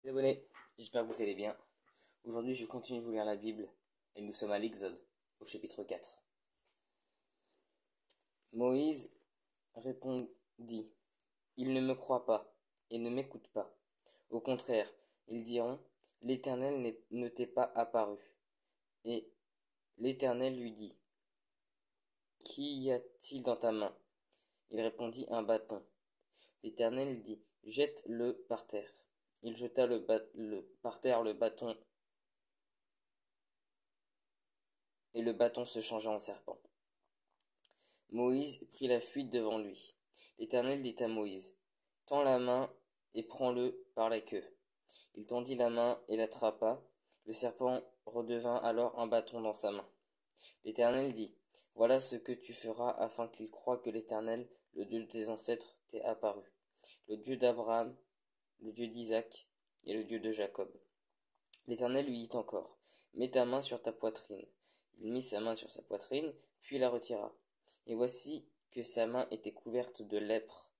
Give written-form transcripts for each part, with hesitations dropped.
Abonnés, j'espère que vous allez bien. Aujourd'hui, je continue de vous lire la Bible et nous sommes à l'Exode, au chapitre 4. Moïse répondit: Ils ne me croient pas et ne m'écoutent pas. Au contraire, ils diront: L'Éternel ne t'est pas apparu. Et l'Éternel lui dit: Qu'y a-t-il dans ta main? Il répondit: Un bâton. L'Éternel dit: Jette-le par terre. Il jeta par terre le bâton, et le bâton se changea en serpent. Moïse prit la fuite devant lui. L'Éternel dit à Moïse: Tends la main et prends-le par la queue. Il tendit la main et l'attrapa. Le serpent redevint alors un bâton dans sa main. L'Éternel dit: Voilà ce que tu feras afin qu'ils croient que l'Éternel, le Dieu de tes ancêtres, t'est apparu, le Dieu d'Abraham, le Dieu d'Isaac et le Dieu de Jacob. L'Éternel lui dit encore: Mets ta main sur ta poitrine. Il mit sa main sur sa poitrine, puis la retira. Et voici que sa main était couverte de lèpre,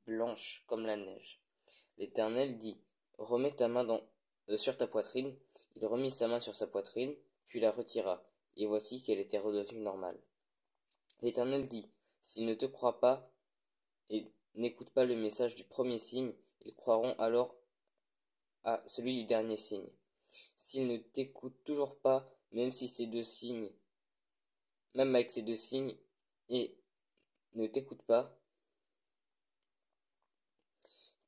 blanche comme la neige. L'Éternel dit: Remets ta main sur ta poitrine. Il remit sa main sur sa poitrine, puis la retira. Et voici qu'elle était redevenue normale. L'Éternel dit: S'ils ne te croient pas et n'écoutent pas le message du premier signe, ils croiront alors à celui du dernier signe. S'ils ne t'écoutent toujours pas, même avec ces deux signes, et ne t'écoutent pas,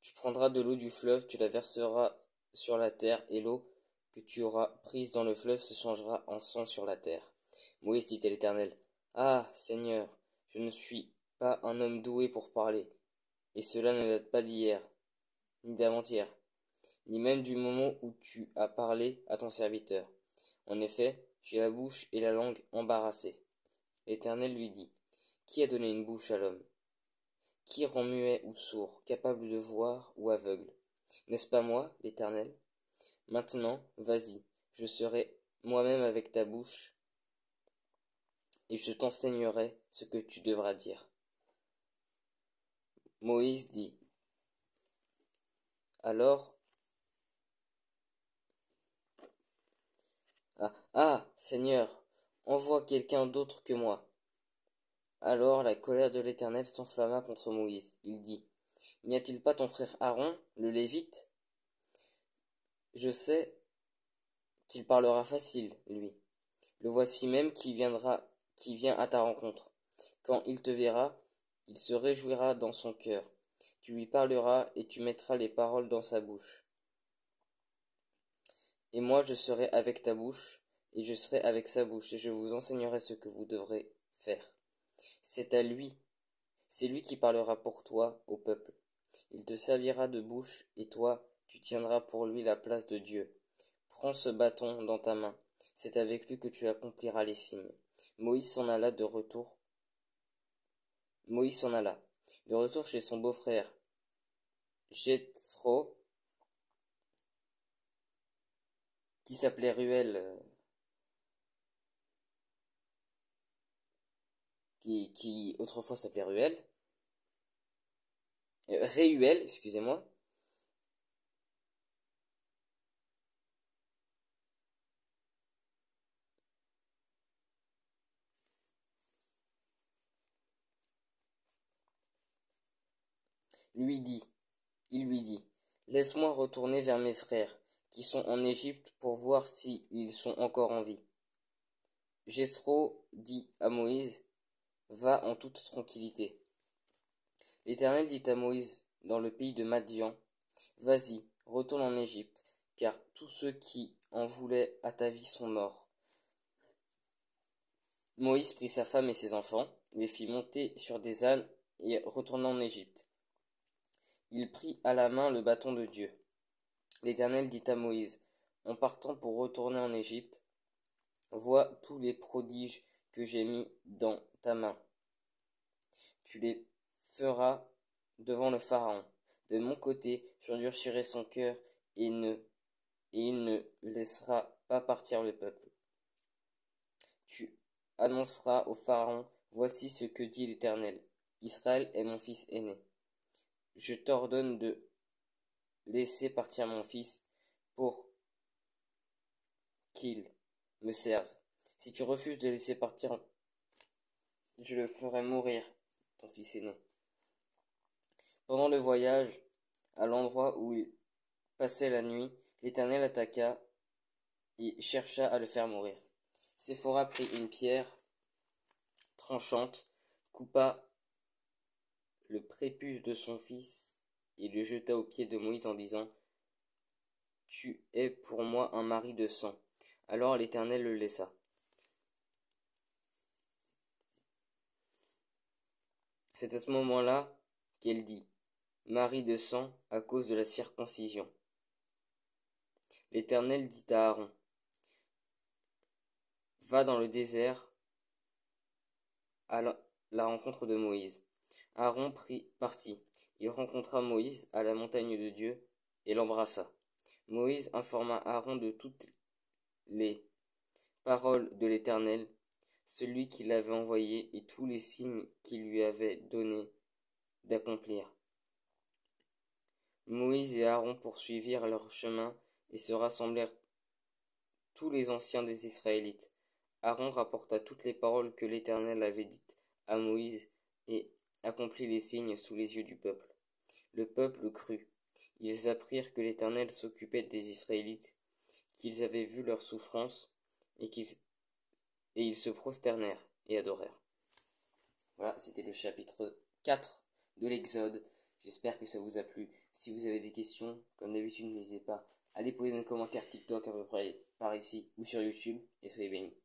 tu prendras de l'eau du fleuve, tu la verseras sur la terre, et l'eau que tu auras prise dans le fleuve se changera en sang sur la terre. Moïse dit à l'Éternel: Ah, Seigneur, je ne suis pas un homme doué pour parler, et cela ne date pas d'hier, ni d'avant-hier, ni même du moment où tu as parlé à ton serviteur. En effet, j'ai la bouche et la langue embarrassées. L'Éternel lui dit: Qui a donné une bouche à l'homme? Qui rend muet ou sourd, capable de voir ou aveugle? N'est-ce pas moi, l'Éternel? Maintenant, vas-y, je serai moi-même avec ta bouche, et je t'enseignerai ce que tu devras dire. Moïse dit alors: Seigneur, envoie quelqu'un d'autre que moi. Alors la colère de l'Éternel s'enflamma contre Moïse. Il dit: N'y a-t-il pas ton frère Aaron, le Lévite? Je sais qu'il parlera facile, lui. Le voici même qui vient à ta rencontre. Quand il te verra, il se réjouira dans son cœur. Tu lui parleras et tu mettras les paroles dans sa bouche. Et moi je serai avec ta bouche, et je serai avec sa bouche, et je vous enseignerai ce que vous devrez faire. C'est lui qui parlera pour toi au peuple. Il te servira de bouche, et toi, tu tiendras pour lui la place de Dieu. Prends ce bâton dans ta main, c'est avec lui que tu accompliras les signes. Moïse s'en alla. De retour chez son beau-frère Jéthro, qui s'appelait qui autrefois s'appelait Réuel, excusez-moi. Il lui dit: Laisse-moi retourner vers mes frères, qui sont en Égypte, pour voir si ils sont encore en vie. Jéthro dit à Moïse: Va en toute tranquillité. L'Éternel dit à Moïse dans le pays de Madian: Vas-y, retourne en Égypte, car tous ceux qui en voulaient à ta vie sont morts. Moïse prit sa femme et ses enfants, les fit monter sur des ânes et retourna en Égypte. Il prit à la main le bâton de Dieu. L'Éternel dit à Moïse, en partant pour retourner en Égypte: Vois tous les prodiges que j'ai mis dans ta main. Tu les feras devant le Pharaon. De mon côté, j'endurcirai son cœur et il ne laissera pas partir le peuple. Tu annonceras au Pharaon: Voici ce que dit l'Éternel. Israël est mon fils aîné. Je t'ordonne de laisser partir mon fils, pour qu'il me serve. Si tu refuses de laisser partir, je le ferai mourir, ton fils aîné. Pendant le voyage, à l'endroit où il passait la nuit, l'Éternel attaqua et chercha à le faire mourir. Séphora prit une pierre tranchante, coupa le prépuce de son fils et le jeta aux pieds de Moïse en disant: Tu es pour moi un mari de sang. Alors l'Éternel le laissa. C'est à ce moment-là qu'elle dit: Mari de sang à cause de la circoncision. L'Éternel dit à Aaron: Va dans le désert à la rencontre de Moïse. Aaron partit. Il rencontra Moïse à la montagne de Dieu et l'embrassa. Moïse informa Aaron de toutes les paroles de l'Éternel, celui qui l'avait envoyé, et tous les signes qu'il lui avait donné d'accomplir. Moïse et Aaron poursuivirent leur chemin et se rassemblèrent tous les anciens des Israélites. Aaron rapporta toutes les paroles que l'Éternel avait dites à Moïse et accomplit les signes sous les yeux du peuple. Le peuple crut. Ils apprirent que l'Éternel s'occupait des Israélites, qu'ils avaient vu leur souffrance et ils se prosternèrent et adorèrent. Voilà, c'était le chapitre 4 de l'Exode. J'espère que ça vous a plu. Si vous avez des questions, comme d'habitude, n'hésitez pas à les poser dans les commentaires TikTok à peu près par ici ou sur YouTube et soyez bénis.